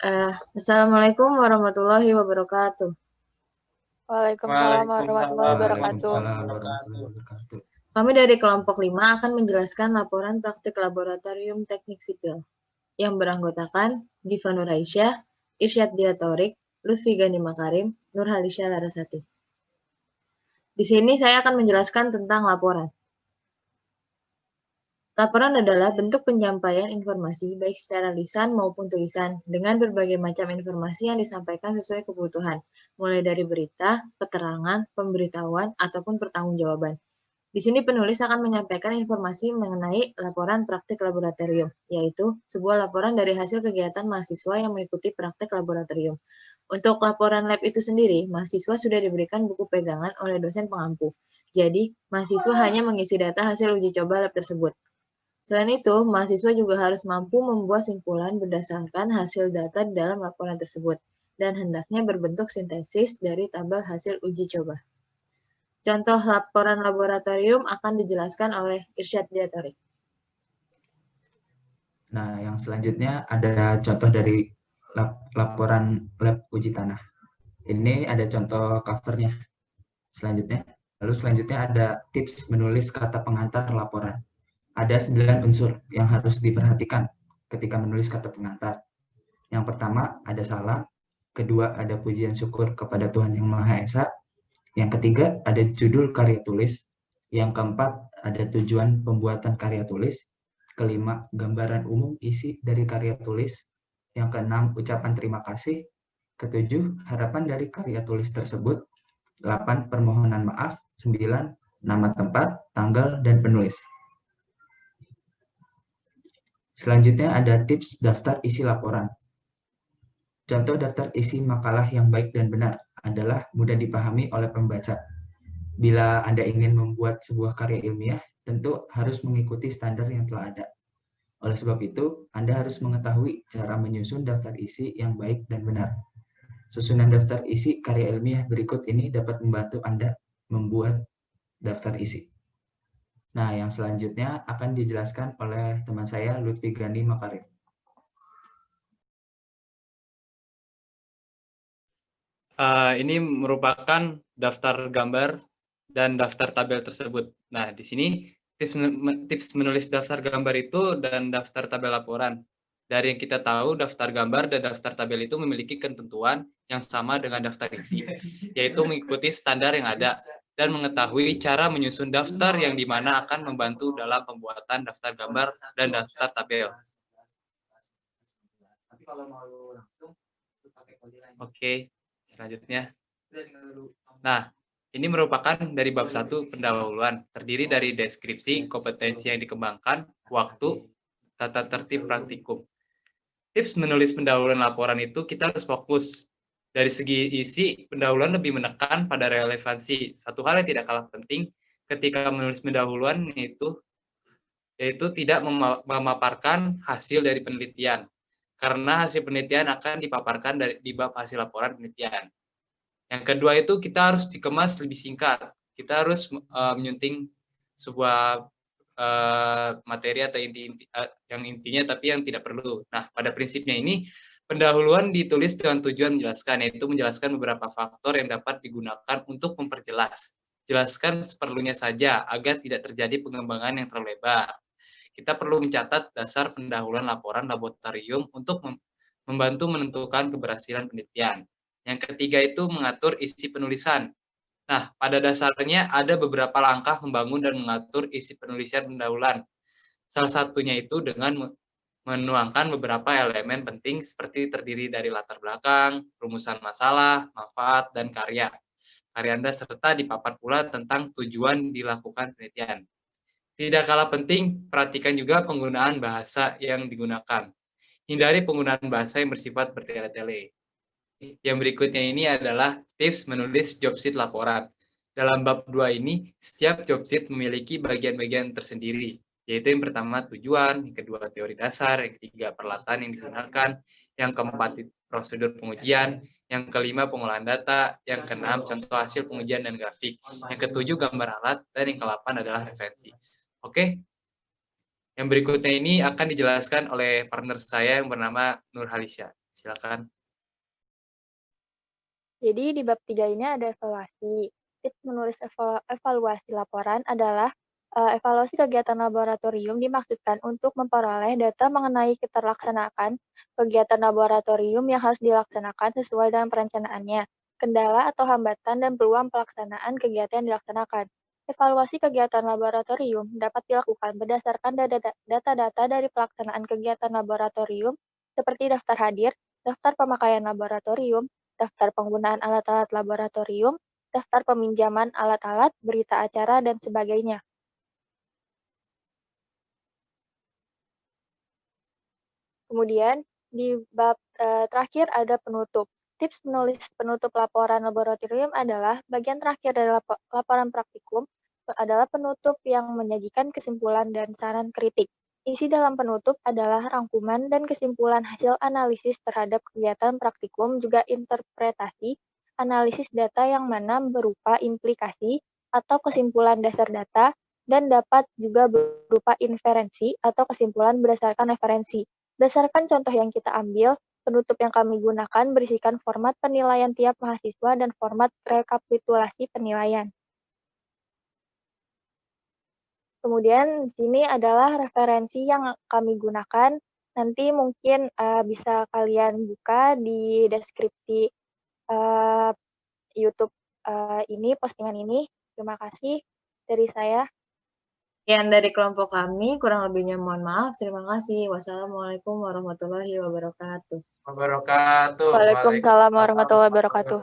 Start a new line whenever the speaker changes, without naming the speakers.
Assalamualaikum warahmatullahi wabarakatuh.
Waalaikumsalam warahmatullahi wabarakatuh.
Waalaikumsalam warahmatullahi wabarakatuh.
Kami dari kelompok 5 akan menjelaskan laporan praktik laboratorium teknik sipil yang beranggotakan Diva Nur Aisyah, Irsyad Dia Thorik, Lutfi Gani Makarim, Nur Halisha Larasati. Di sini saya akan menjelaskan tentang laporan. Laporan adalah bentuk penyampaian informasi baik secara lisan maupun tulisan dengan berbagai macam informasi yang disampaikan sesuai kebutuhan, mulai dari berita, keterangan, pemberitahuan, ataupun pertanggungjawaban. Di sini penulis akan menyampaikan informasi mengenai laporan praktik laboratorium, yaitu sebuah laporan dari hasil kegiatan mahasiswa yang mengikuti praktik laboratorium. Untuk laporan lab itu sendiri, mahasiswa sudah diberikan buku pegangan oleh dosen pengampu. Jadi, mahasiswa hanya mengisi data hasil uji coba lab tersebut. Selain itu, mahasiswa juga harus mampu membuat simpulan berdasarkan hasil data di dalam laporan tersebut, dan hendaknya berbentuk sintesis dari tabel hasil uji coba. Contoh laporan laboratorium akan dijelaskan oleh Irsyad Dia Thorik.
Nah, yang selanjutnya ada contoh dari laporan lab uji tanah. Ini ada contoh covernya. Lalu selanjutnya ada tips menulis kata pengantar laporan. Ada 9 unsur yang harus diperhatikan ketika menulis kata pengantar. Yang pertama, ada salam. Kedua, ada pujian syukur kepada Tuhan Yang Maha Esa. Yang ketiga, ada judul karya tulis. Yang keempat, ada tujuan pembuatan karya tulis. Kelima, gambaran umum isi dari karya tulis. Yang keenam, ucapan terima kasih. Ketujuh, harapan dari karya tulis tersebut. 8, permohonan maaf. 9, nama tempat, tanggal, dan penulis. Selanjutnya ada tips daftar isi laporan. Contoh daftar isi makalah yang baik dan benar adalah mudah dipahami oleh pembaca. Bila Anda ingin membuat sebuah karya ilmiah, tentu harus mengikuti standar yang telah ada. Oleh sebab itu, Anda harus mengetahui cara menyusun daftar isi yang baik dan benar. Susunan daftar isi karya ilmiah berikut ini dapat membantu Anda membuat daftar isi. Nah, yang selanjutnya akan dijelaskan oleh teman saya, Lutfi Gani Makarim.
Ini merupakan daftar gambar dan daftar tabel tersebut. Nah, di sini tips menulis daftar gambar itu dan daftar tabel laporan. Dari yang kita tahu, daftar gambar dan daftar tabel itu memiliki ketentuan yang sama dengan daftar isi, yaitu mengikuti standar yang ada dan mengetahui cara menyusun daftar yang dimana akan membantu dalam pembuatan daftar gambar dan daftar tabel. Oke, selanjutnya. Nah, ini merupakan dari bab 1 pendahuluan, terdiri dari deskripsi, kompetensi yang dikembangkan, waktu, tata tertib praktikum. Tips menulis pendahuluan laporan itu kita harus fokus. Dari segi isi, pendahuluan lebih menekan pada relevansi. Satu hal yang tidak kalah penting ketika menulis pendahuluan yaitu tidak memaparkan hasil dari penelitian. Karena hasil penelitian akan dipaparkan di bab hasil laporan penelitian. Yang kedua itu kita harus dikemas lebih singkat. Kita harus menyunting sebuah materi atau yang intinya tapi yang tidak perlu. Nah, pada prinsipnya ini pendahuluan ditulis dengan tujuan menjelaskan, yaitu menjelaskan beberapa faktor yang dapat digunakan untuk memperjelas. Jelaskan seperlunya saja agar tidak terjadi pengembangan yang terlalu lebar. Kita perlu mencatat dasar pendahuluan laporan laboratorium untuk membantu menentukan keberhasilan penelitian. Yang ketiga itu mengatur isi penulisan. Nah, pada dasarnya ada beberapa langkah membangun dan mengatur isi penulisan pendahuluan. Salah satunya itu dengan menuangkan beberapa elemen penting seperti terdiri dari latar belakang, rumusan masalah, manfaat, dan karya. Karya Anda serta dipaparkan pula tentang tujuan dilakukan penelitian. Tidak kalah penting, perhatikan juga penggunaan bahasa yang digunakan. Hindari penggunaan bahasa yang bersifat bertele-tele. Yang berikutnya ini adalah tips menulis job sheet laporan. Dalam bab 2 ini, setiap job sheet memiliki bagian-bagian tersendiri, yaitu yang pertama tujuan, yang kedua teori dasar, yang ketiga peralatan yang digunakan, yang keempat prosedur pengujian, yang kelima pengolahan data, yang keenam contoh hasil pengujian dan grafik, yang ketujuh gambar alat, dan yang ke-8 adalah referensi. Oke, yang berikutnya ini akan dijelaskan oleh partner saya yang bernama Nur Halisha. Silakan.
Jadi di bab 3 ini ada evaluasi. Tips menulis evaluasi laporan adalah evaluasi kegiatan laboratorium dimaksudkan untuk memperoleh data mengenai keterlaksanaan kegiatan laboratorium yang harus dilaksanakan sesuai dengan perencanaannya, kendala atau hambatan dan peluang pelaksanaan kegiatan yang dilaksanakan. Evaluasi kegiatan laboratorium dapat dilakukan berdasarkan data-data dari pelaksanaan kegiatan laboratorium seperti daftar hadir, daftar pemakaian laboratorium, daftar penggunaan alat-alat laboratorium, daftar peminjaman alat-alat, berita acara, dan sebagainya. Kemudian, di bab terakhir ada penutup. Tips menulis penutup laporan laboratorium adalah bagian terakhir dari laporan praktikum adalah penutup yang menyajikan kesimpulan dan saran kritik. Isi dalam penutup adalah rangkuman dan kesimpulan hasil analisis terhadap kegiatan praktikum, juga interpretasi, analisis data yang mana berupa implikasi atau kesimpulan dasar data, dan dapat juga berupa inferensi atau kesimpulan berdasarkan referensi. Berdasarkan contoh yang kita ambil, penutup yang kami gunakan berisikan format penilaian tiap mahasiswa dan format rekapitulasi penilaian. Kemudian di sini adalah referensi yang kami gunakan. Nanti mungkin bisa kalian buka di deskripsi YouTube ini, postingan ini. Terima kasih dari saya.
Sekian dari kelompok kami, kurang lebihnya mohon maaf. Terima kasih. Wassalamualaikum warahmatullahi wabarakatuh.
Wabarakatuh.
Waalaikumsalam warahmatullahi wabarakatuh.